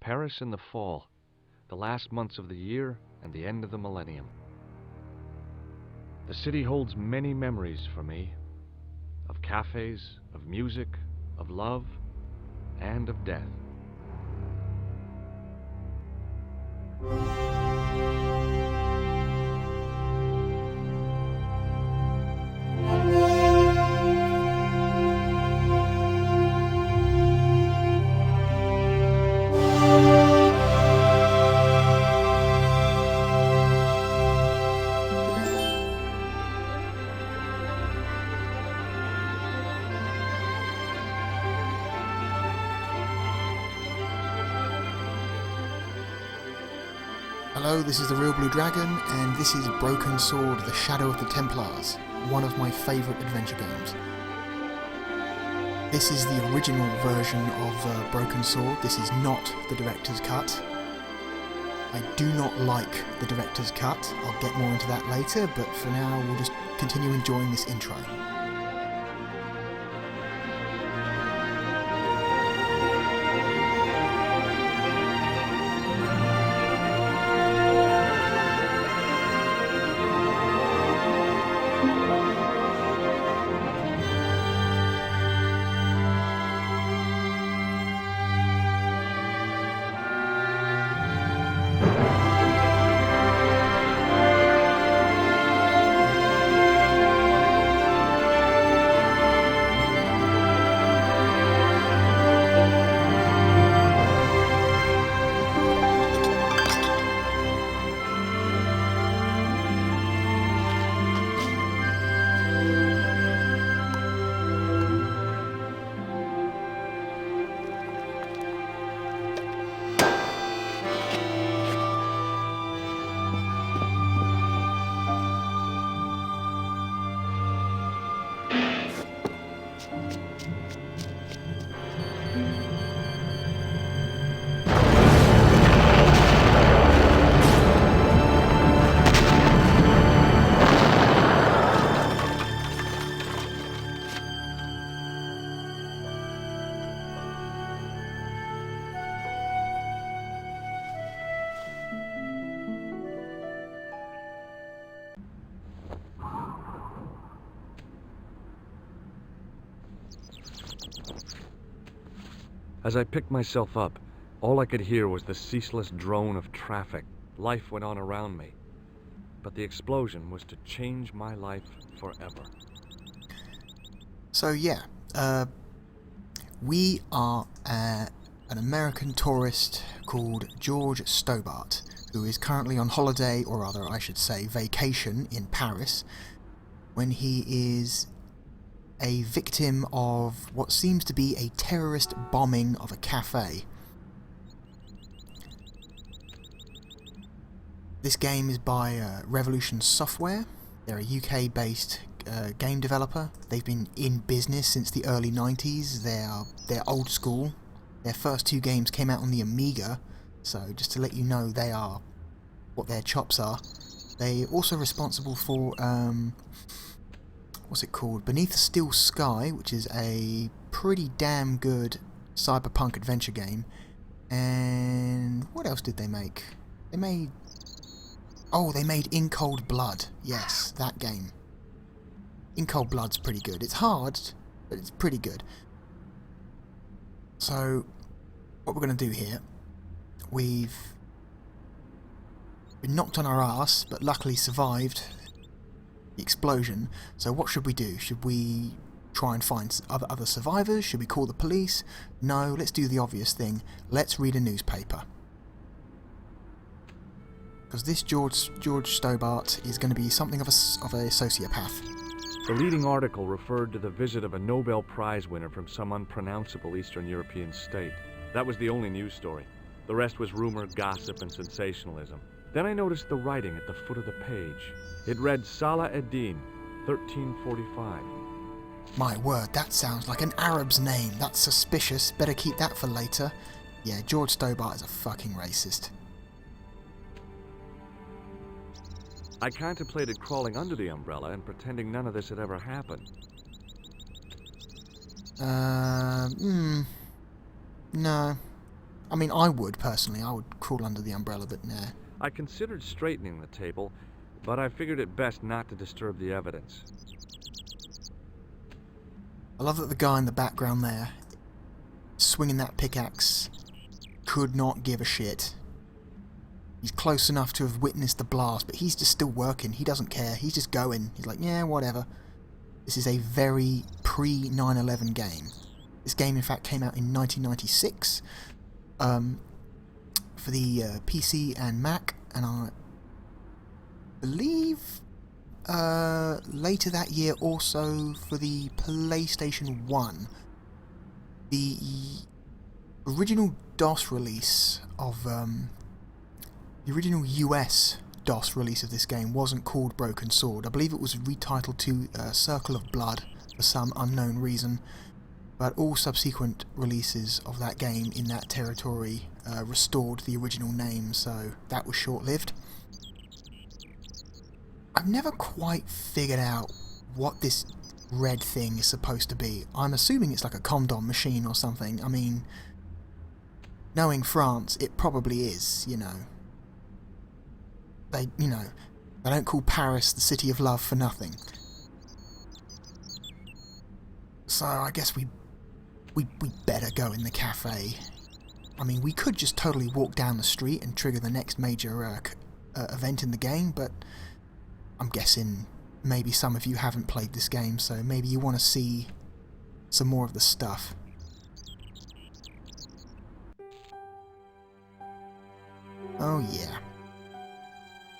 Paris in the fall, the last months of the year and the end of the millennium. The city holds many memories for me, of cafes, of music, of love, and of death. Hello, this is the Real Blue Dragon, and this is Broken Sword, The Shadow of the Templars, one of my favourite adventure games. This is the original version of Broken Sword. This is not the director's cut. I do not like the director's cut. I'll get more into that later, but for now we'll just continue enjoying this intro. As I picked myself up, all I could hear was the ceaseless drone of traffic. Life went on around me. But the explosion was to change my life forever. So yeah, we are an American tourist called George Stobart, who is currently on holiday, or rather I should say vacation, in Paris, when he is a victim of what seems to be a terrorist bombing of a cafe. This game is by Revolution Software. They're a UK-based game developer. They've been in business since the early 90s. They're old school. Their first two games came out on the Amiga, so just to let you know they are what their chops are. They're also responsible for what's it called? Beneath the Steel Sky, which is a pretty damn good cyberpunk adventure game. And what else did they make? They made In Cold Blood. Yes, that game. In Cold Blood's pretty good. It's hard, but it's pretty good. So, what we're going to do here, we've been knocked on our ass, but luckily survived the explosion. So what should we do? Should we try and find other survivors? Should we call the police? No, let's do the obvious thing. Let's read a newspaper. Because this George Stobart is going to be something of a sociopath. The leading article referred to the visit of a Nobel Prize winner from some unpronounceable Eastern European state. That was the only news story. The rest was rumor, gossip, and sensationalism. Then I noticed the writing at the foot of the page. It read Salah ad-Din, 1345. My word, that sounds like an Arab's name. That's suspicious. Better keep that for later. Yeah, George Stobart is a fucking racist. I contemplated crawling under the umbrella and pretending none of this had ever happened. No. I mean, I would, personally. I would crawl under the umbrella, but nah. I considered straightening the table, but I figured it best not to disturb the evidence. I love that the guy in the background there, swinging that pickaxe, could not give a shit. He's close enough to have witnessed the blast, but he's just still working. He doesn't care. He's just going. He's like, yeah, whatever. This is a very pre-9/11 game. This game, in fact, came out in 1996 for the PC and Mac, and I believe later that year also for the PlayStation 1. The original DOS release of the original US DOS release of this game wasn't called Broken Sword. I believe it was retitled to Circle of Blood for some unknown reason, but all subsequent releases of that game in that territory restored the original name, so that was short-lived. I've never quite figured out what this red thing is supposed to be. I'm assuming it's like a condom machine or something. I mean, knowing France, it probably is, you know. They don't call Paris the city of love for nothing. So I guess we better go in the cafe. I mean, we could just totally walk down the street and trigger the next major event in the game, but I'm guessing maybe some of you haven't played this game, so maybe you want to see some more of the stuff. Oh yeah.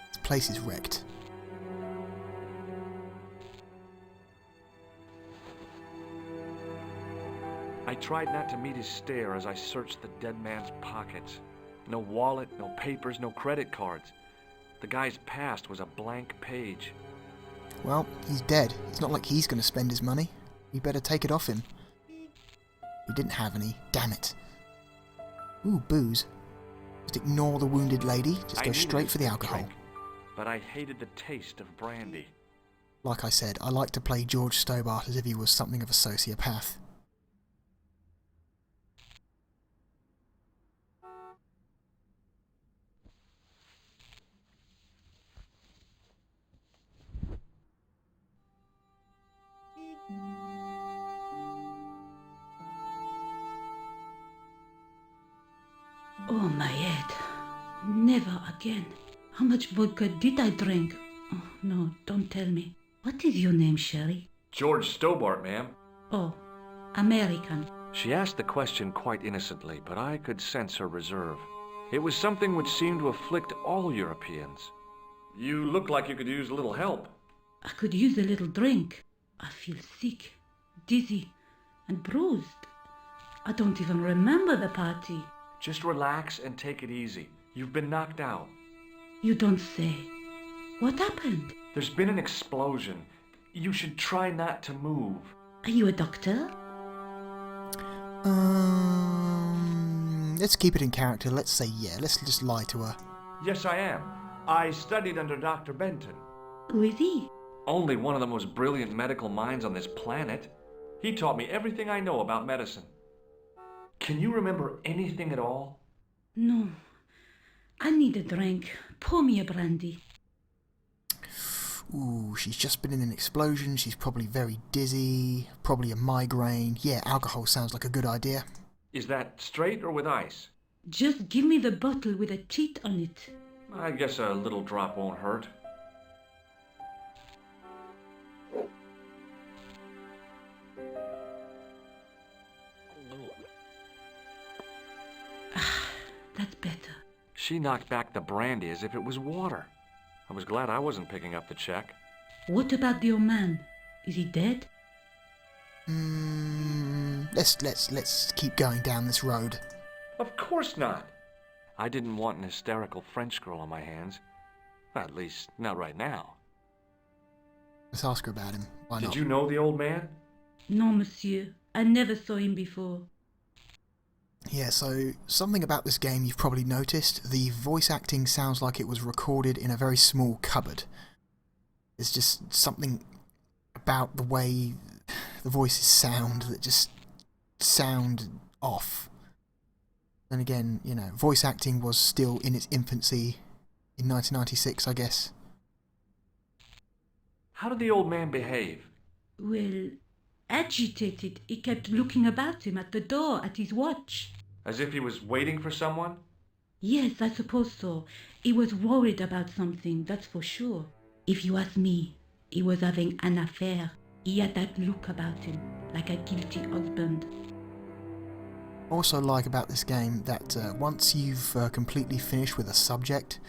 This place is wrecked. I tried not to meet his stare as I searched the dead man's pockets. No wallet, no papers, no credit cards. The guy's past was a blank page. Well, he's dead. It's not like he's going to spend his money. We better take it off him. He didn't have any. Damn it. Ooh, booze. Just ignore the wounded lady. Just go straight for the alcohol. Drink, but I hated the taste of brandy. Like I said, I like to play George Stobart as if he was something of a sociopath. Oh, my head. Never again. How much vodka did I drink? Oh, no, don't tell me. What is your name, Sherry? George Stobart, ma'am. Oh, American. She asked the question quite innocently, but I could sense her reserve. It was something which seemed to afflict all Europeans. You look like you could use a little help. I could use a little drink. I feel sick, dizzy, and bruised. I don't even remember the party. Just relax and take it easy. You've been knocked out. You don't say. What happened? There's been an explosion. You should try not to move. Are you a doctor? Let's keep it in character. Let's say yeah. Let's just lie to her. Yes, I am. I studied under Dr. Benton. Who is he? Only one of the most brilliant medical minds on this planet. He taught me everything I know about medicine. Can you remember anything at all? No. I need a drink. Pour me a brandy. Ooh, she's just been in an explosion. She's probably very dizzy. Probably a migraine. Yeah, alcohol sounds like a good idea. Is that straight or with ice? Just give me the bottle with a cheat on it. I guess a little drop won't hurt. That's better. She knocked back the brandy as if it was water. I was glad I wasn't picking up the check. What about your man? Is he dead? Let's keep going down this road. Of course not. I didn't want an hysterical French girl on my hands. At least, not right now. Let's ask her about him. Why not? Did you know the old man? No, monsieur. I never saw him before. Yeah, so something about this game you've probably noticed. The voice acting sounds like it was recorded in a very small cupboard. There's just something about the way the voices sound that just sound off. Then again, you know, voice acting was still in its infancy in 1996, I guess. How did the old man behave? Well, agitated, he kept looking about him at the door, at his watch. As if he was waiting for someone? Yes, I suppose so. He was worried about something, that's for sure. If you ask me, he was having an affair. He had that look about him, like a guilty husband. I also like about this game that once you've completely finished with a subject,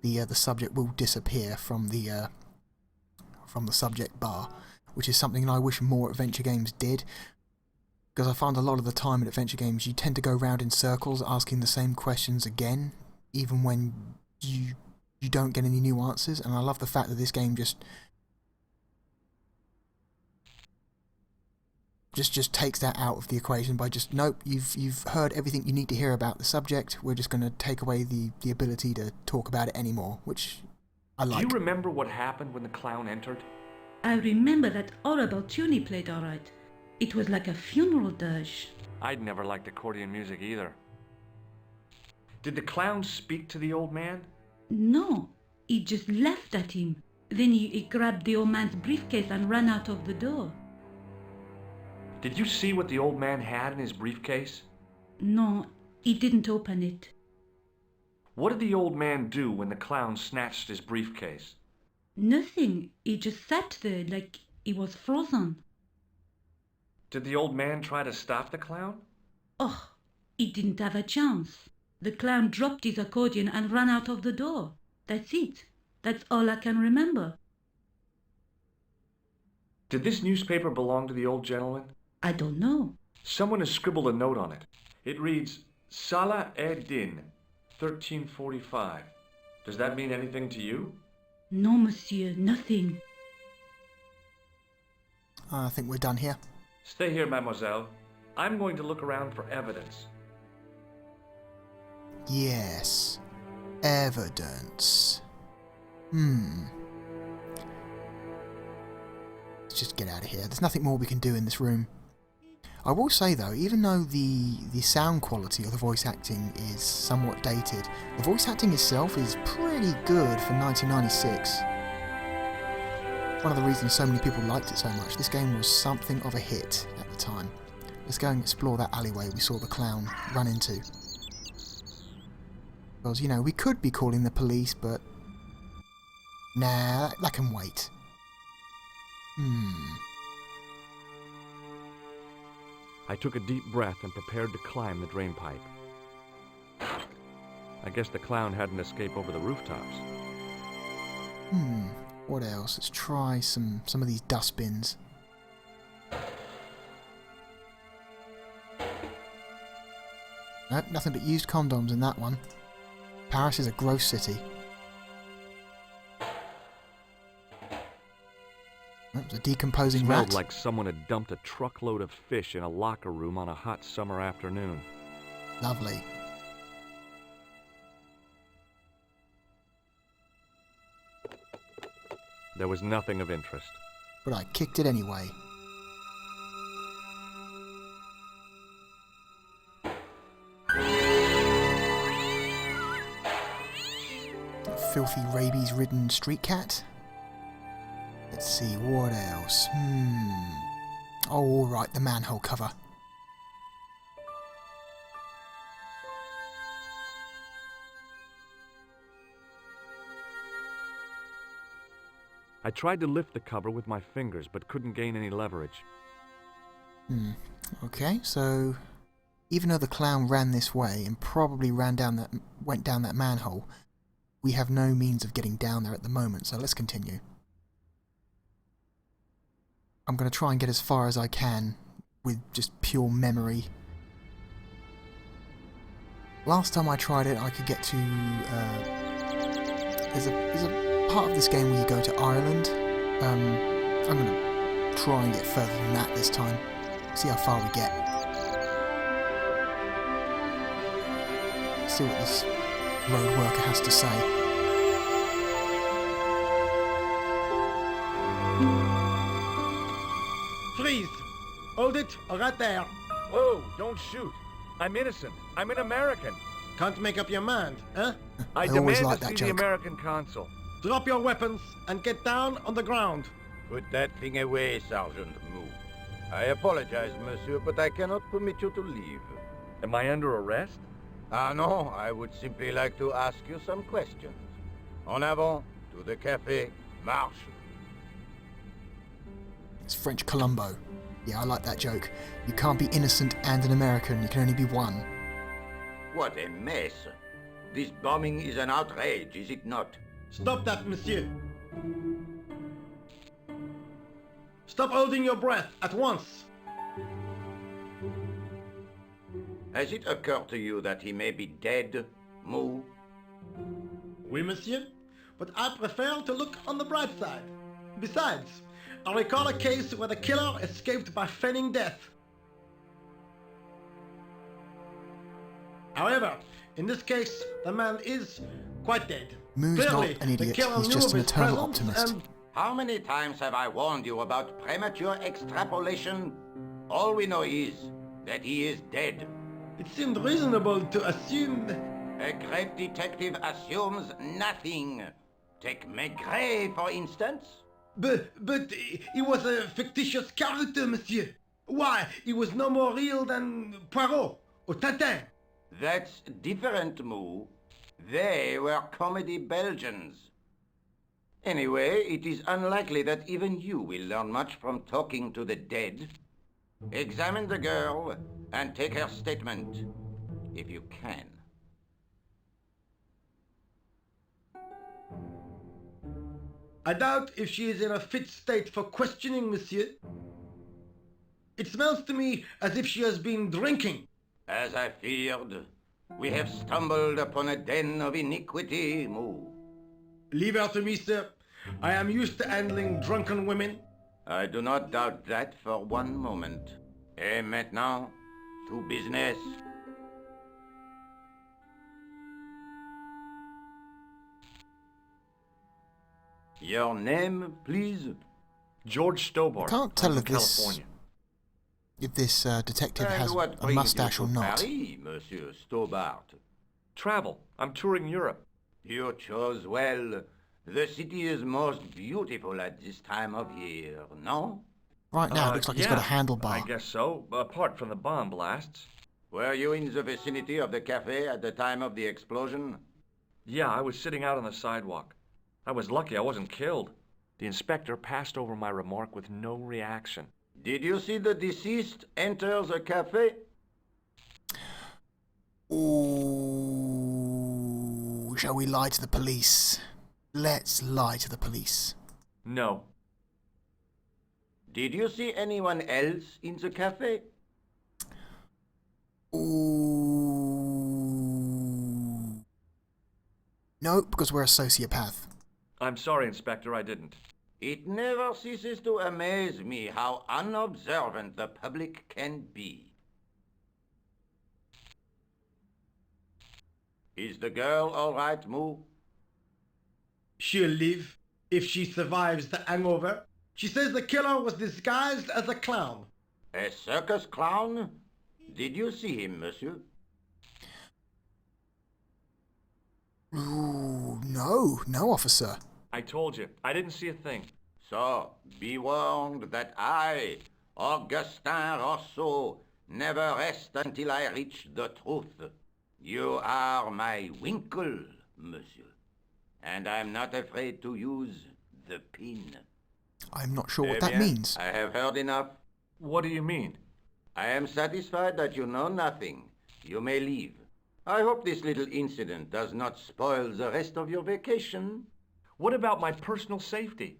the subject will disappear from the subject bar, which is something I wish more adventure games did. Because I find a lot of the time in adventure games you tend to go round in circles asking the same questions again, even when you don't get any new answers. And I love the fact that this game just takes that out of the equation by just, nope, you've heard everything you need to hear about the subject, we're just going to take away the ability to talk about it anymore, which I like. Do you remember what happened when the clown entered? I remember that horrible tune he played all right. It was like a funeral dirge. I'd never liked accordion music either. Did the clown speak to the old man? No, he just laughed at him. Then he grabbed the old man's briefcase and ran out of the door. Did you see what the old man had in his briefcase? No, he didn't open it. What did the old man do when the clown snatched his briefcase? Nothing. He just sat there like he was frozen. Did the old man try to stop the clown? Oh, he didn't have a chance. The clown dropped his accordion and ran out of the door. That's it. That's all I can remember. Did this newspaper belong to the old gentleman? I don't know. Someone has scribbled a note on it. It reads, Salah Ed-Din, 1345. Does that mean anything to you? No, monsieur, nothing. I think we're done here. Stay here, mademoiselle. I'm going to look around for evidence. Yes. Evidence. Let's just get out of here. There's nothing more we can do in this room. I will say though, even though the sound quality of the voice acting is somewhat dated, the voice acting itself is pretty good for 1996. One of the reasons so many people liked it so much, this game was something of a hit at the time. Let's go and explore that alleyway we saw the clown run into. Because, you know, we could be calling the police, but nah, that can wait. I took a deep breath and prepared to climb the drain pipe. I guess the clown had an escape over the rooftops. What else? Let's try some of these dustbins. Nope, nothing but used condoms in that one. Paris is a gross city. Oh, it's a decomposing Smelled rat. like someone had dumped a truckload of fish in a locker room on a hot summer afternoon. Lovely. There was nothing of interest. But I kicked it anyway. A filthy rabies-ridden street cat. Let's see, what else? Oh, alright, the manhole cover. I tried to lift the cover with my fingers, but couldn't gain any leverage. Okay, so even though the clown ran this way and probably went down that manhole, we have no means of getting down there at the moment, so let's continue. I'm going to try and get as far as I can with just pure memory. Last time I tried it, I could get to... There's a part of this game where you go to Ireland. I'm going to try and get further than that this time. See how far we get. See what this road worker has to say. Freeze! Hold it, right there. Whoa, don't shoot. I'm innocent. I'm an American. Can't make up your mind, huh? I always demand like to see that the joke. American consul. Drop your weapons and get down on the ground. Put that thing away, Sergeant Moo. I apologize, monsieur, but I cannot permit you to leave. Am I under arrest? Ah, no, I would simply like to ask you some questions. En avant, to the café, marche. It's French Columbo. Yeah, I like that joke. You can't be innocent and an American, you can only be one. What a mess. This bombing is an outrage, is it not? Stop that, monsieur. Stop holding your breath at once. Has it occurred to you that he may be dead, Moo? Oui, monsieur, but I prefer to look on the bright side. Besides, I recall a case where the killer escaped by feigning death. However, in this case, the man is quite dead. Moo's not Clearly, an the idiot, killer he's knew just of an his eternal presence optimist. and- How many times have I warned you about premature extrapolation? All we know is that he is dead. It seemed reasonable to assume. A great detective assumes nothing. Take Maigret, for instance. But he was a fictitious character, monsieur. Why, he was no more real than Poirot or Tintin. That's different, Moo. They were comedy Belgians. Anyway, it is unlikely that even you will learn much from talking to the dead. Examine the girl and take her statement, if you can. I doubt if she is in a fit state for questioning, monsieur. It smells to me as if she has been drinking. As I feared, we have stumbled upon a den of iniquity, Moo. Leave her to me, sir. I am used to handling drunken women. I do not doubt that for one moment. Et maintenant, to business. Your name, please? George Stobart. Can't tell I'm if from this California. detective And has what a brings mustache you or to not. Paris, Monsieur Stobart? Travel. I'm touring Europe. You chose well. The city is most beautiful at this time of year, no? Right now, it looks like he's got a yeah, handlebar. I guess so, apart from the bomb blasts. Were you in the vicinity of the cafe at the time of the explosion? Yeah, I was sitting out on the sidewalk. I was lucky I wasn't killed. The inspector passed over my remark with no reaction. Did you see the deceased enter the cafe? Ooh, shall we lie to the police? Let's lie to the police. No. Did you see anyone else in the cafe? Ooh. No, because we're a sociopath. I'm sorry, Inspector, I didn't. It never ceases to amaze me how unobservant the public can be. Is the girl all right, Moo? She'll live if she survives the hangover. She says the killer was disguised as a clown. A circus clown? Did you see him, monsieur? Ooh, no, officer. I told you, I didn't see a thing. So, be warned that I, Augustin Rousseau, never rest until I reach the truth. You are my winkle, monsieur. And I'm not afraid to use the pin. I'm not sure what Eh that bien, means. I have heard enough. What do you mean? I am satisfied that you know nothing. You may leave. I hope this little incident does not spoil the rest of your vacation. What about my personal safety?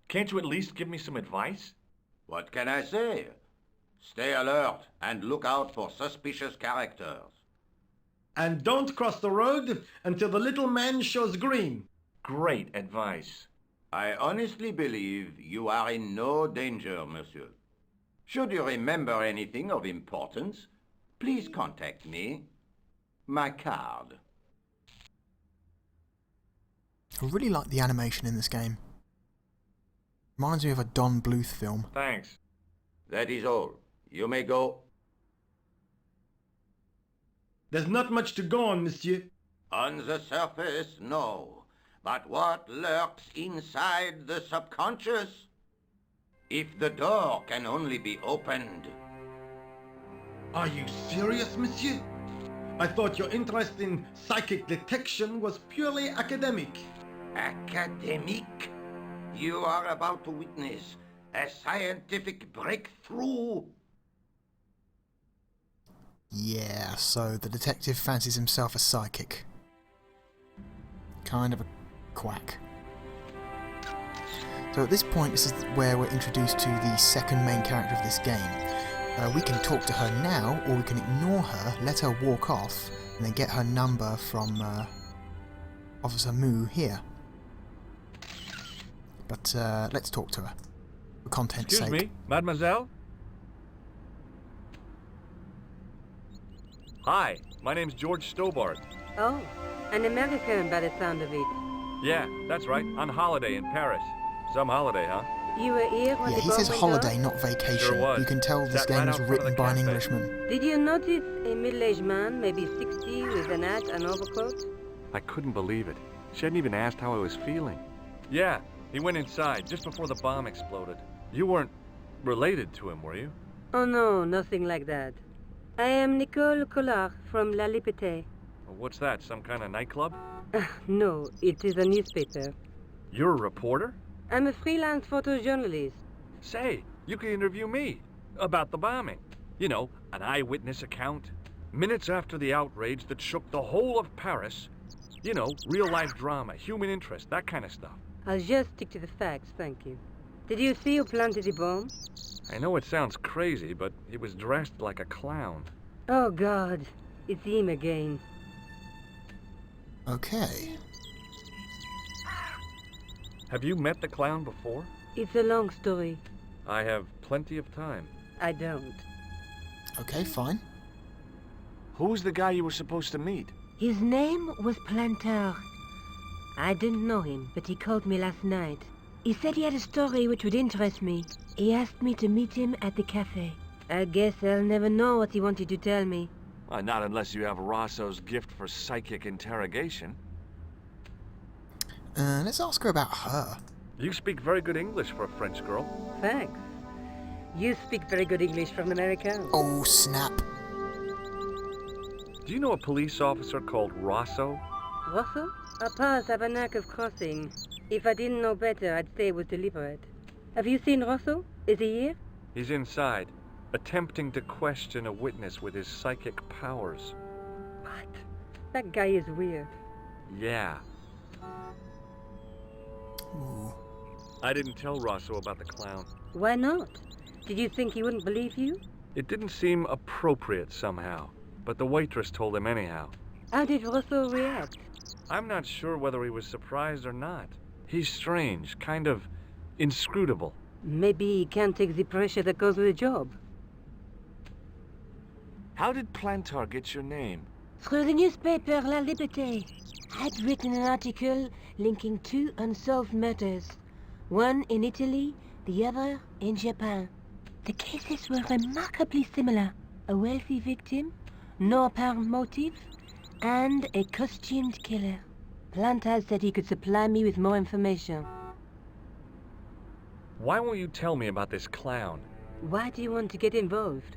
Can't you at least give me some advice? What can I say? Stay alert and look out for suspicious characters. And don't cross the road until the little man shows green. Great advice. I honestly believe you are in no danger, monsieur. Should you remember anything of importance, please contact me. My card. I really like the animation in this game. Reminds me of a Don Bluth film. Thanks. That is all. You may go. There's not much to go on, monsieur. On the surface, no. But what lurks inside the subconscious? If the door can only be opened. Are you serious, monsieur? I thought your interest in psychic detection was purely academic. Academic? You are about to witness a scientific breakthrough. Yeah, so the detective fancies himself a psychic. Kind of a quack. So at this point, this is where we're introduced to the second main character of this game. We can talk to her now, or we can ignore her, let her walk off, and then get her number from Officer Moo here. But let's talk to her, for content's sake. Excuse me, mademoiselle? Hi, my name's George Stobart. Oh, an American by the sound of it. Yeah, that's right, on holiday in Paris. Some holiday, huh? You were here when Yeah, the he bomb says went holiday, off? not vacation. Sure was. You can tell this Sat game right was out front of written the by an cafe. Englishman. Did you notice a middle-aged man, maybe 60, with an hat and overcoat? I couldn't believe it. She hadn't even asked how I was feeling. Yeah, he went inside just before the bomb exploded. You weren't related to him, were you? Oh no, nothing like that. I am Nicole Collard from La Liberté. What's that, some kind of nightclub? No, it is a newspaper. You're a reporter? I'm a freelance photojournalist. Say, you can interview me about the bombing. You know, an eyewitness account. Minutes after the outrage that shook the whole of Paris. You know, real-life drama, human interest, that kind of stuff. I'll just stick to the facts, thank you. Did you see who planted the bomb? I know it sounds crazy, but he was dressed like a clown. Oh God, it's him again. Okay. Have you met the clown before? It's a long story. I have plenty of time. I don't. Okay, fine. Who's the guy you were supposed to meet? His name was Planter. I didn't know him, but he called me last night. He said he had a story which would interest me. He asked me to meet him at the cafe. I guess I'll never know what he wanted to tell me. Not unless you have Rosso's gift for psychic interrogation. Let's ask her about her. You speak very good English for a French girl. Thanks. You speak very good English from America. Oh, snap. Do you know a police officer called Rosso? Rosso? Our paths have a knack of crossing. If I didn't know better, I'd say it was deliberate. Have you seen Rosso? Is he here? He's inside, attempting to question a witness with his psychic powers. What? That guy is weird. Yeah. Ooh. I didn't tell Rosso about the clown. Why not? Did you think he wouldn't believe you? It didn't seem appropriate somehow, but the waitress told him anyhow. How did Rosso react? I'm not sure whether he was surprised or not. He's strange, kind of inscrutable. Maybe he can't take the pressure that goes with the job. How did Plantar get your name? Through the newspaper La Liberté. I'd written an article linking two unsolved murders. One in Italy, the other in Japan. The cases were remarkably similar. A wealthy victim, no apparent motive, and a costumed killer. Plantar said he could supply me with more information. Why won't you tell me about this clown? Why do you want to get involved?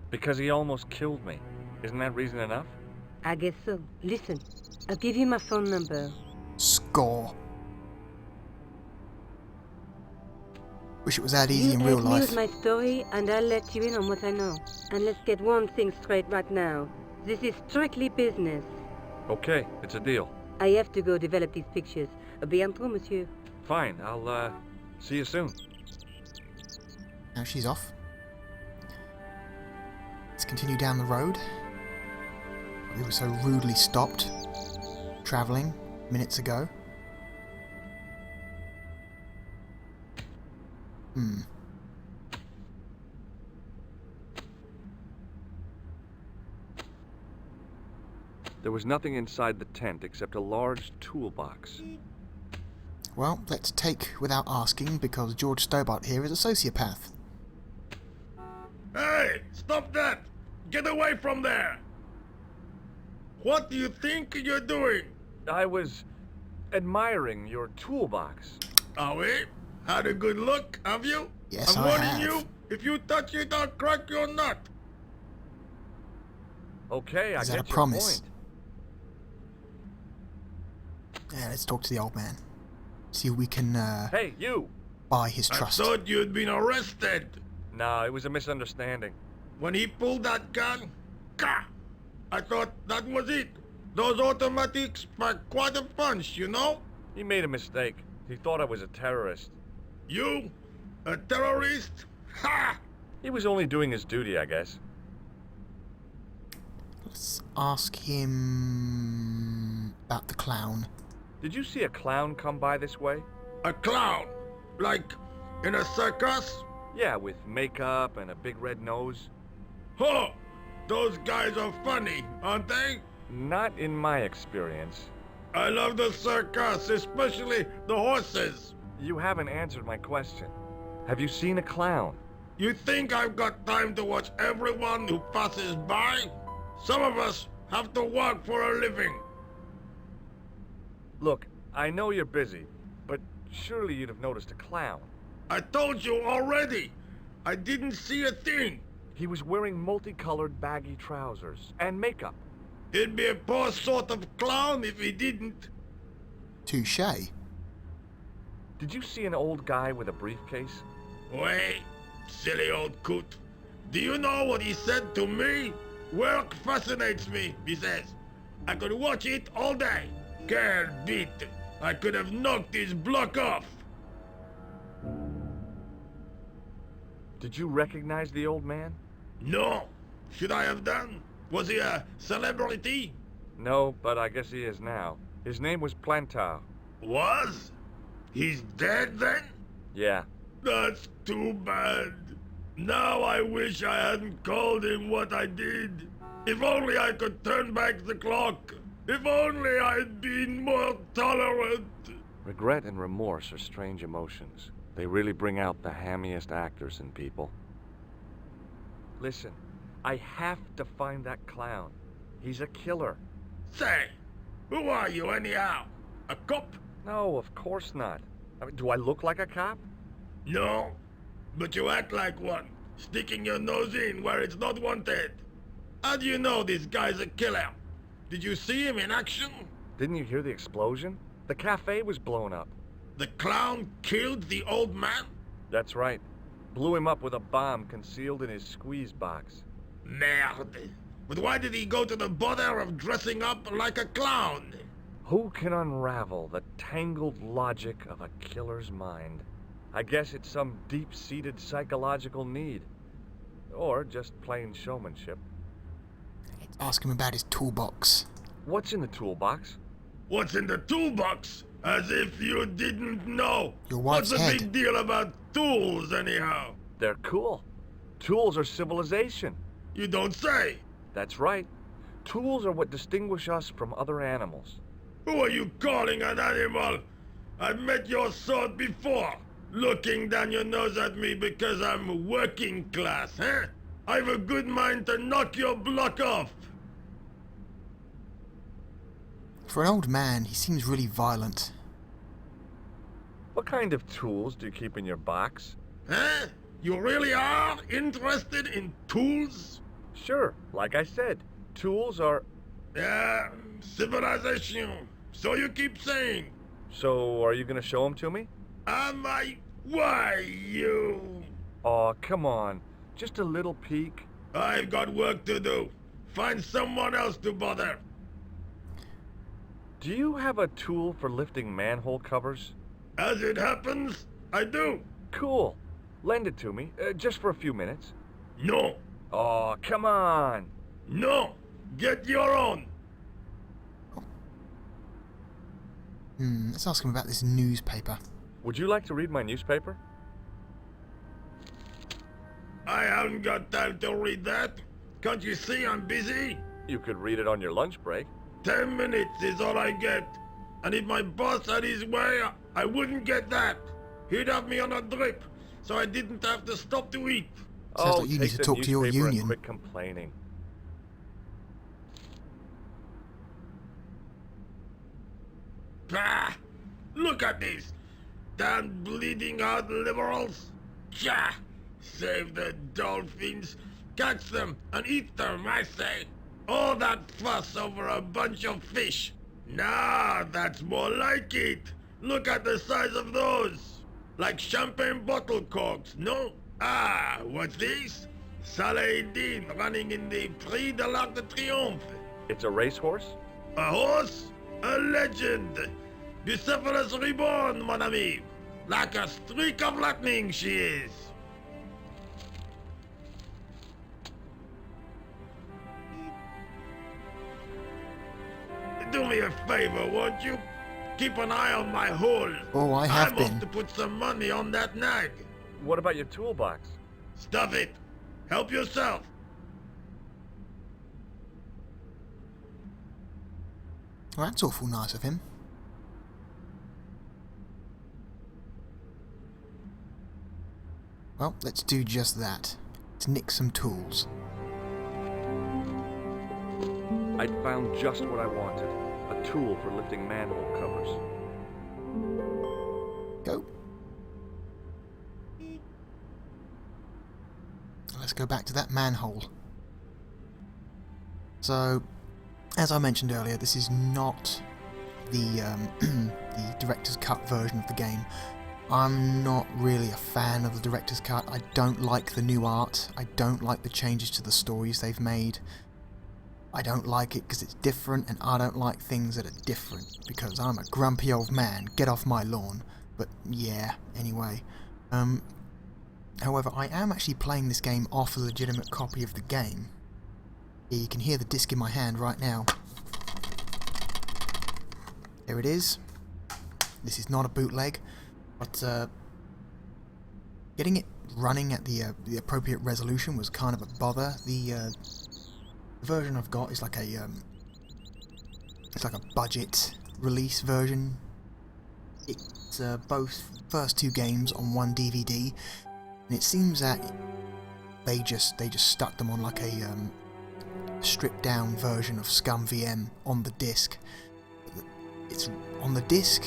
Because he almost killed me. Isn't that reason enough? I guess so. Listen, I'll give you my phone number. Score. Wish it was that easy You in real help me life. with my story, and I'll let you in on what I know. And let's get one thing straight right now. This is strictly business. Okay, it's a deal. I have to go develop these pictures. À bientôt, monsieur. Fine, I'll, see you soon. Now she's off. Let's continue down the road. We were so rudely stopped. Travelling minutes ago. There was nothing inside the tent except a large toolbox. Well, let's take without asking because George Stobart here is a sociopath. Hey! Stop that! Get away from there! What do you think you're doing? I was admiring your toolbox. Oh, eh? Had a good look, have you? Yes, I'm I warning have. you, if you touch it, I'll crack your nut. Okay, I Is that get a your promise? point. Yeah, let's talk to the old man. See if we can Hey, you! buy his I trust. thought you'd been arrested. Nah, it was a misunderstanding. When he pulled that gun, gah! I thought that was it. Those automatics pack quite a punch, you know? He made a mistake. He thought I was a terrorist. You? A terrorist? Ha! He was only doing his duty, I guess. Let's ask him about the clown. Did you see a clown come by this way? A clown? Like in a circus? Yeah, with makeup and a big red nose. Huh! Those guys are funny, aren't they? Not in my experience. I love the circus, especially the horses. You haven't answered my question. Have you seen a clown? You think I've got time to watch everyone who passes by? Some of us have to work for a living. Look, I know you're busy, but surely you'd have noticed a clown. I told you already. I didn't see a thing. He was wearing multicolored baggy trousers and makeup. He'd be a poor sort of clown if he didn't. Touche. Did you see an old guy with a briefcase? Wait, silly old coot. Do you know what he said to me? Work fascinates me, he says. I could watch it all day. Quel bit. I could have knocked his block off. Did you recognize the old man? No. Should I have done? Was he a celebrity? No, but I guess he is now. His name was Plantar. Was? He's dead then? Yeah. That's too bad. Now I wish I hadn't called him what I did. If only I could turn back the clock. If only I'd been more tolerant. Regret and remorse are strange emotions. They really bring out the hammiest actors in people. Listen, I have to find that clown. He's a killer. Say, who are you anyhow? A cop? No, of course not. I mean, do I look like a cop? No, but you act like one, sticking your nose in where it's not wanted. How do you know this guy's a killer? Did you see him in action? Didn't you hear the explosion? The cafe was blown up. The clown killed the old man? That's right. Blew him up with a bomb concealed in his squeeze box. Merde. But why did he go to the bother of dressing up like a clown? Who can unravel the tangled logic of a killer's mind? I guess it's some deep-seated psychological need. Or just plain showmanship. Let's ask him about his toolbox. What's in the toolbox? What's in the toolbox? As if you didn't know. Your wife's What's the head. big deal about tools, anyhow? They're cool. Tools are civilization. You don't say. That's right. Tools are what distinguish us from other animals. Who are you calling an animal? I've met your sort before. Looking down your nose at me because I'm working class, huh? I've a good mind to knock your block off. For an old man, he seems really violent. What kind of tools do you keep in your box? Huh? You really are interested in tools? Sure, like I said, tools are... Yeah, civilization. So you keep saying. So, are you gonna show them to me? Am I? Why, you? Aw, come on. Just a little peek. I've got work to do. Find someone else to bother. Do you have a tool for lifting manhole covers? As it happens, I do. Cool. Lend it to me, just for a few minutes. No. Aw, come on. No. Get your own. Let's ask him about this newspaper. Would you like to read my newspaper? I haven't got time to read that. Can't you see I'm busy? You could read it on your lunch break. 10 minutes is all I get. And if my boss had his way, I wouldn't get that. He'd have me on a drip, so I didn't have to stop to eat. Sounds like you need take to the talk to your newspaper and union. quit complaining. Pah! Look at this! Damn bleeding out liberals! Tja! Save the dolphins, catch them and eat them, I say! All that fuss over a bunch of fish! Nah, that's more like it! Look at the size of those! Like champagne bottle corks, no? Ah, what's this? Saladin running in the Prix de l'Arc de Triomphe. It's a racehorse? A horse? A legend! Bucephalus reborn, mon ami! Like a streak of lightning she is! Do me a favor, won't you? Keep an eye on my hole. Oh, I have I'm been. off to put some money on that nag. What about your toolbox? Stuff it. Help yourself. Well, that's awful nice of him. Well, let's do just that. Let's nick some tools. I'd found just what I wanted. A tool for lifting manhole covers. Go. Let's go back to that manhole. So, as I mentioned earlier, this is not the the director's cut version of the game. I'm not really a fan of the director's cut. I don't like the new art. I don't like the changes to the stories they've made. I don't like it because it's different, and I don't like things that are different because I'm a grumpy old man. Get off my lawn. But yeah, anyway. However, I am actually playing this game off a legitimate copy of the game. You can hear the disc in my hand right now. There it is. This is not a bootleg, but getting it running at the appropriate resolution was kind of a bother. The version I've got is like a it's like a budget release version. It's both first two games on one DVD, and it seems that they just stuck them on like a stripped down version of Scum VM on the disc. It's on the disc.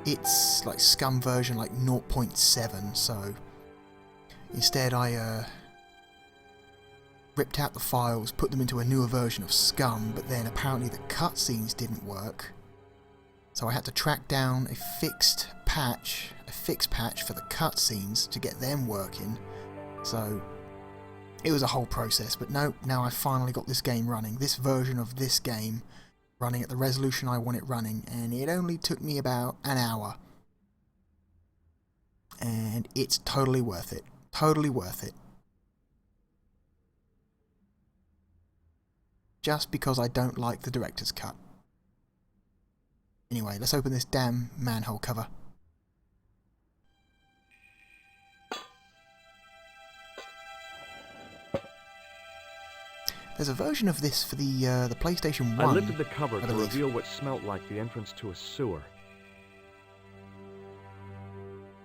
It's like Scum version like 0.7. So instead, I ripped out the files, put them into a newer version of Scum, but then apparently the cutscenes didn't work. So I had to track down a fixed patch for the cutscenes to get them working. So it was a whole process, but no, now I finally got this game running, this version of this game running at the resolution I want it running, and it only took me about an hour. And it's totally worth it. Totally worth it. Just because I don't like the director's cut. Anyway, let's open this damn manhole cover. There's a version of this for the PlayStation 1. I lifted the cover I to believe. reveal what smelt like the entrance to a sewer.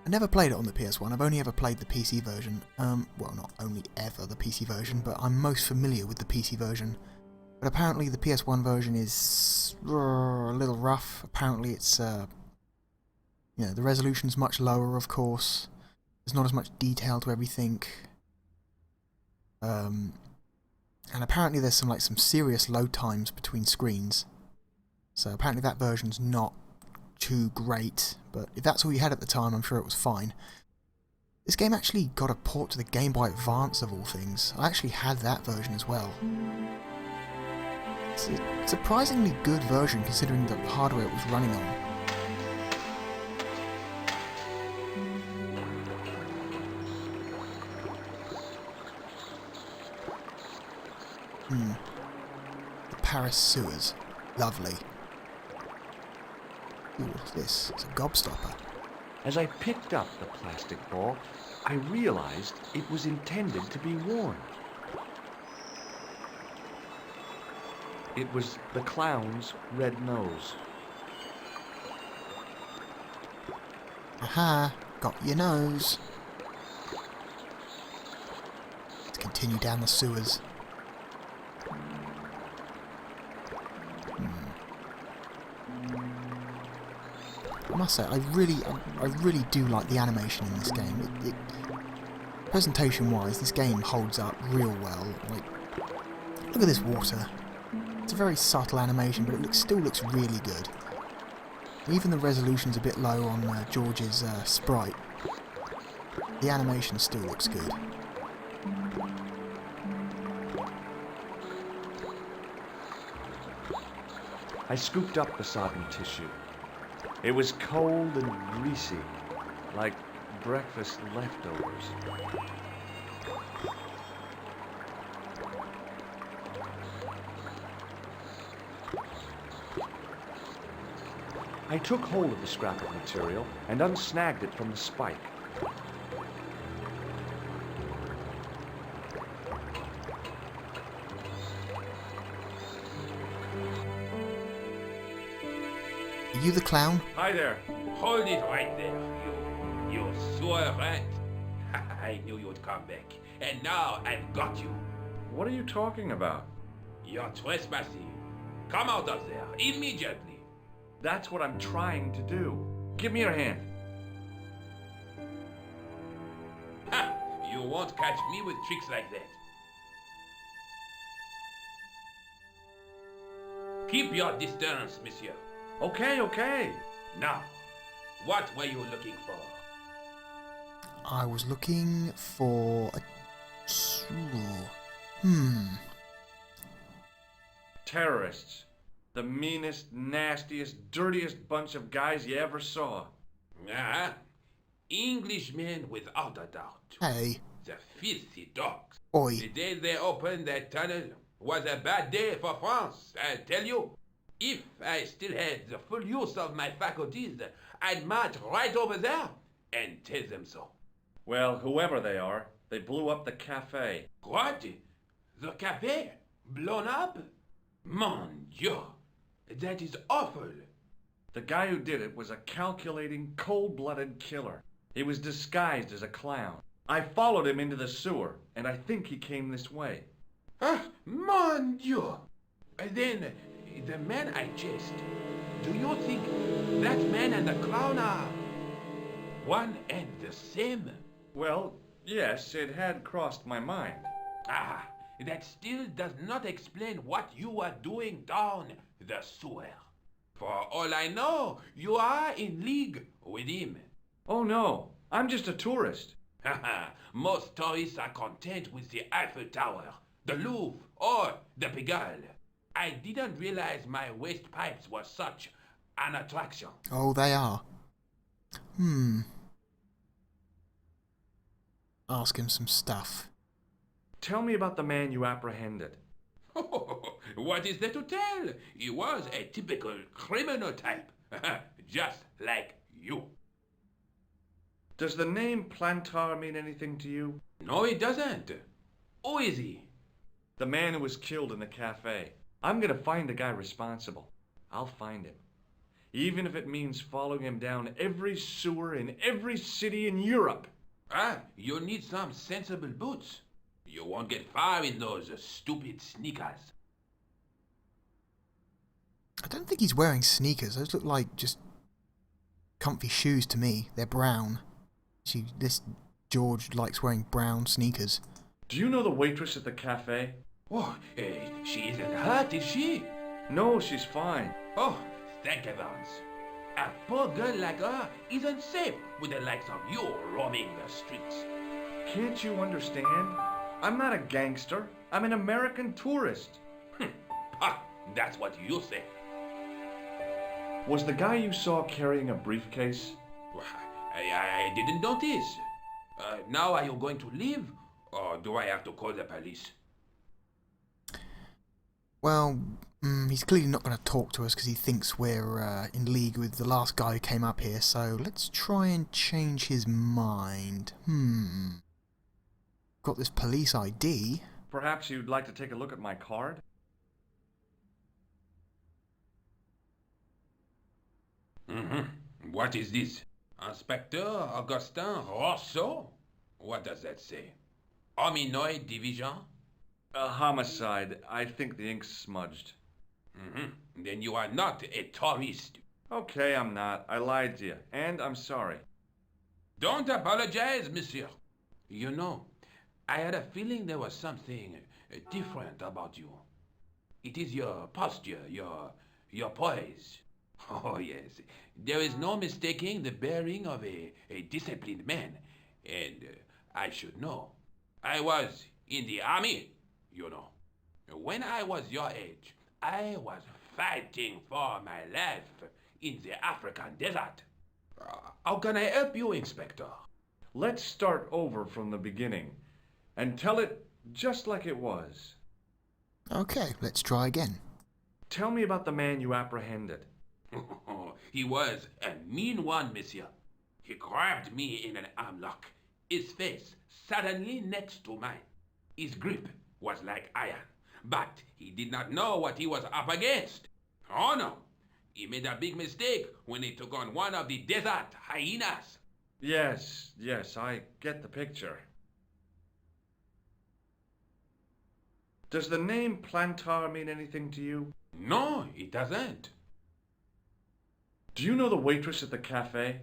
I never played it on the PS1, I've only ever played the PC version. Well, not only ever the PC version, but I'm most familiar with the PC version. But apparently the PS1 version is a little rough. Apparently it's, the resolution's much lower, of course. There's not as much detail to everything. And apparently there's some serious load times between screens. So apparently that version's not too great, but if that's all you had at the time, I'm sure it was fine. This game actually got a port to the Game Boy Advance of all things. I actually had that version as well. It's a surprisingly good version considering the hardware it was running on. The Paris sewers. Lovely. Ooh, what's this? It's a gobstopper. As I picked up the plastic ball, I realized it was intended to be worn. It was the clown's red nose. Aha! Got your nose. Let's continue down the sewers. I must say, I really do like the animation in this game. Presentation-wise, this game holds up real well. Like, look at this water. It's a very subtle animation, but it still looks really good. Even the resolution's a bit low on George's sprite. The animation still looks good. I scooped up the sodden tissue. It was cold and greasy, like breakfast leftovers. I took hold of the scrap of material and unsnagged it from the spike. Are you the clown? Hi there. Hold it right there, you sewer rat. I knew you'd come back, and now I've got you. What are you talking about? You're trespassing. Come out of there, immediately. That's what I'm trying to do. Give me your hand. Ha! You won't catch me with tricks like that. Keep your distance, monsieur. Okay, okay. Now, what were you looking for? I was looking for a... Terrorists. The meanest, nastiest, dirtiest bunch of guys you ever saw. Ah, Englishmen without a doubt. Hey. The filthy dogs. Oi. The day they opened that tunnel was a bad day for France, I tell you. If I still had the full use of my faculties, I'd march right over there and tell them so. Well, whoever they are, they blew up the cafe. What? The cafe? Blown up? Mon Dieu! That is awful. The guy who did it was a calculating, cold-blooded killer. He was disguised as a clown. I followed him into the sewer, and I think he came this way. Ah, mon Dieu! Then, the man I chased, do you think that man and the clown are one and the same? Well, yes, it had crossed my mind. Ah, that still does not explain what you are doing down the sewer. For all I know, you are in league with him. Oh no, I'm just a tourist. Haha, most tourists are content with the Eiffel Tower, the Louvre, or the Pigalle. I didn't realize my waste pipes were such an attraction. Oh, they are. Ask him some stuff. Tell me about the man you apprehended. What is there to tell? He was a typical criminal type, just like you. Does the name Plantar mean anything to you? No, it doesn't. Who is he? The man who was killed in the cafe. I'm gonna find the guy responsible. I'll find him. Even if it means following him down every sewer in every city in Europe. Ah, you need some sensible boots. You won't get far in those stupid sneakers. I don't think he's wearing sneakers. Those look like just comfy shoes to me. They're brown. This George likes wearing brown sneakers. Do you know the waitress at the cafe? Oh, she isn't hurt, is she? No, she's fine. Oh, thank heavens. A poor girl like her isn't safe with the likes of you roaming the streets. Can't you understand? I'm not a gangster. I'm an American tourist. Ah, that's what you say. Was the guy you saw carrying a briefcase? I didn't notice. Now are you going to leave? Or do I have to call the police? Well, he's clearly not going to talk to us because he thinks we're in league with the last guy who came up here, so let's try and change his mind. Got this police ID. Perhaps you'd like to take a look at my card? What is this? Inspector Augustin Rousseau? What does that say? Hominoid Division? A homicide. I think the ink's smudged. Then you are not a tourist. Okay, I'm not. I lied to you, and I'm sorry. Don't apologize, monsieur. You know, I had a feeling there was something different about you. It is your posture, your poise. Oh, yes. There is no mistaking the bearing of a disciplined man. And I should know. I was in the army, you know. When I was your age, I was fighting for my life in the African desert. How can I help you, Inspector? Let's start over from the beginning and tell it just like it was. Okay, let's try again. Tell me about the man you apprehended. He was a mean one, monsieur. He grabbed me in an arm lock, his face suddenly next to mine. His grip was like iron, but he did not know what he was up against. Oh no, he made a big mistake when he took on one of the desert hyenas. Yes, I get the picture. Does the name Plantar mean anything to you? No, it doesn't. Do you know the waitress at the cafe?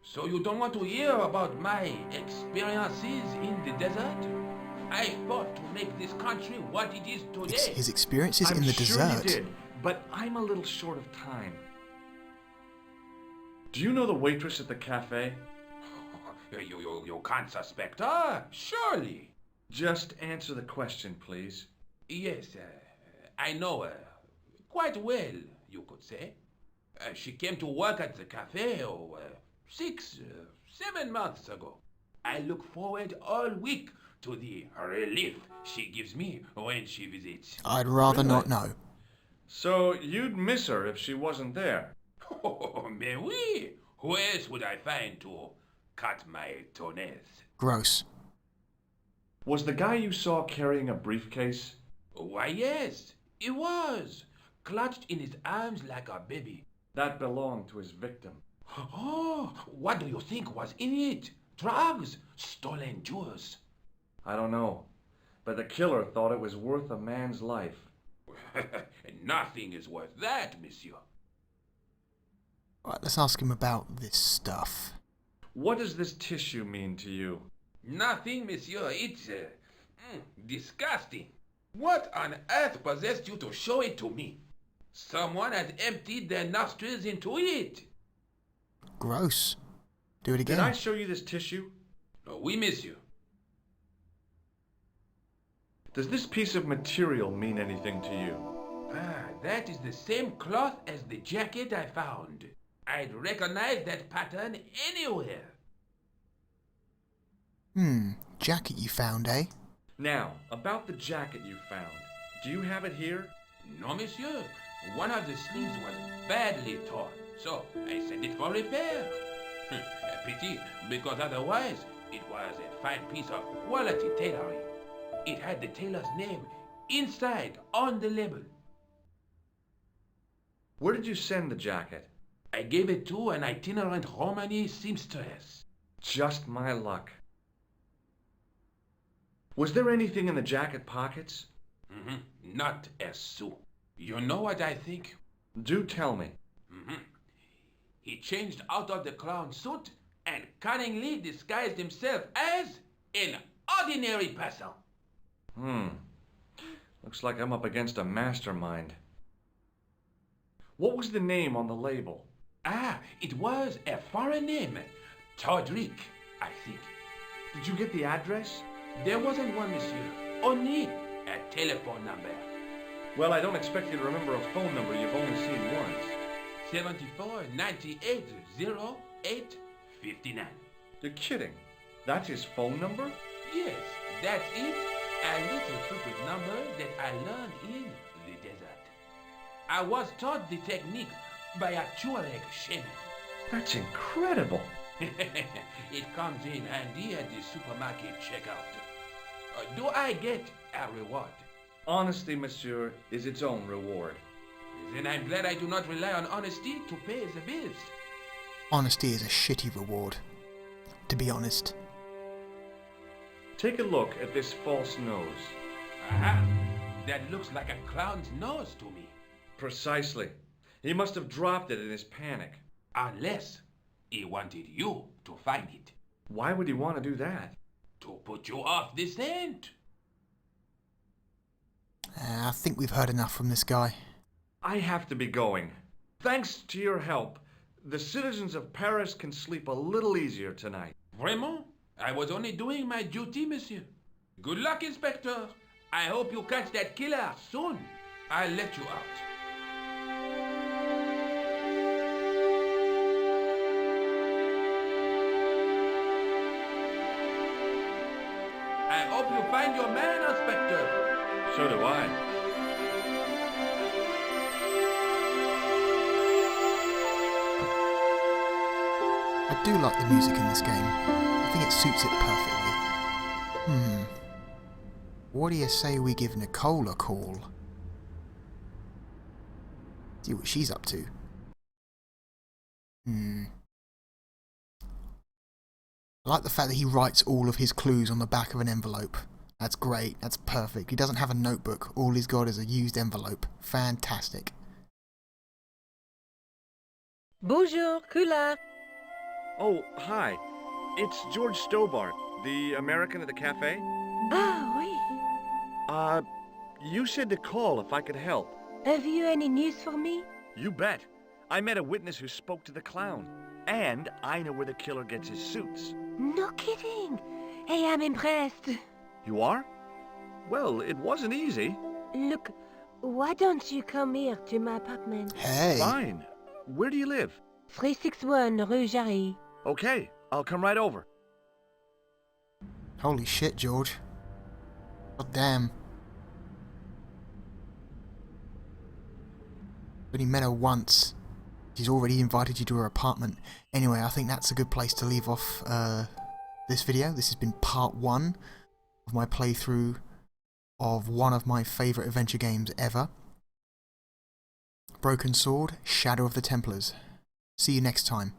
So you don't want to hear about my experiences in the desert? I fought to make this country what it is today. His experiences I'm in the sure desert. you did, but I'm a little short of time. Do you know the waitress at the cafe? You can't suspect her, surely. Just answer the question, please. Yes, I know her quite well, you could say. She came to work at the cafe 7 months ago. I look forward all week to the relief she gives me when she visits. I'd rather not know. So you'd miss her if she wasn't there? Oh, mais oui. Who else would I find to cut my toenails? Gross. Was the guy you saw carrying a briefcase? Why, yes, he was. Clutched in his arms like a baby. That belonged to his victim. Oh, what do you think was in it? Drugs? Stolen jewels? I don't know, but the killer thought it was worth a man's life. Nothing is worth that, monsieur. Right, let's ask him about this stuff. What does this tissue mean to you? Nothing, monsieur. It's disgusting. What on earth possessed you to show it to me? Someone has emptied their nostrils into it. Gross. Do it again. Did I show you this tissue? Oui, monsieur. Does this piece of material mean anything to you? That is the same cloth as the jacket I found. I'd recognize that pattern anywhere. Jacket you found, eh? Now, about the jacket you found. Do you have it here? No, monsieur. One of the sleeves was badly torn, so I sent it for repair. A pity, because otherwise it was a fine piece of quality tailoring. It had the tailor's name inside on the label. Where did you send the jacket? I gave it to an itinerant Romany seamstress. Just my luck. Was there anything in the jacket pockets? Not a sou. You know what I think? Do tell me. He changed out of the clown suit and cunningly disguised himself as an ordinary person. Looks like I'm up against a mastermind. What was the name on the label? It was a foreign name. Todrick, I think. Did you get the address? There wasn't one, monsieur. Only a telephone number. Well, I don't expect you to remember a phone number you've only seen once. 74 98 08 59. You're kidding. That's his phone number? Yes, that's it. A little secret number that I learned in the desert. I was taught the technique by a Tuareg shaman. That's incredible. It comes in handy at the supermarket checkout. Do I get a reward? Honesty, monsieur, is its own reward. Then I'm glad I do not rely on honesty to pay the bills. Honesty is a shitty reward, to be honest. Take a look at this false nose. Aha! That looks like a clown's nose to me. Precisely. He must have dropped it in his panic. Unless he wanted you to find it. Why would he want to do that? To put you off the scent. I think we've heard enough from this guy. I have to be going. Thanks to your help, the citizens of Paris can sleep a little easier tonight. Vraiment? I was only doing my duty, monsieur. Good luck, Inspector. I hope you catch that killer soon. I'll let you out. I hope you find your man, Inspector. So do I. I do like the music in this game. I think it suits it perfectly. What do you say we give Nicole a call? See what she's up to. I like the fact that he writes all of his clues on the back of an envelope. That's great. That's perfect. He doesn't have a notebook. All he's got is a used envelope. Fantastic. Bonjour, Kula. Oh, hi. It's George Stobart, the American at the cafe. Ah, oui. You said to call if I could help. Have you any news for me? You bet. I met a witness who spoke to the clown. And I know where the killer gets his suits. No kidding. Hey, I'm impressed. You are? Well, it wasn't easy. Look, why don't you come here to my apartment? Hey. Fine. Where do you live? 361 Rue Jarry. Okay, I'll come right over. Holy shit, George. God damn. But he met her once. She's already invited you to her apartment. Anyway, I think that's a good place to leave off this video. This has been part 1 of my playthrough of one of my favourite adventure games ever. Broken Sword, Shadow of the Templars. See you next time.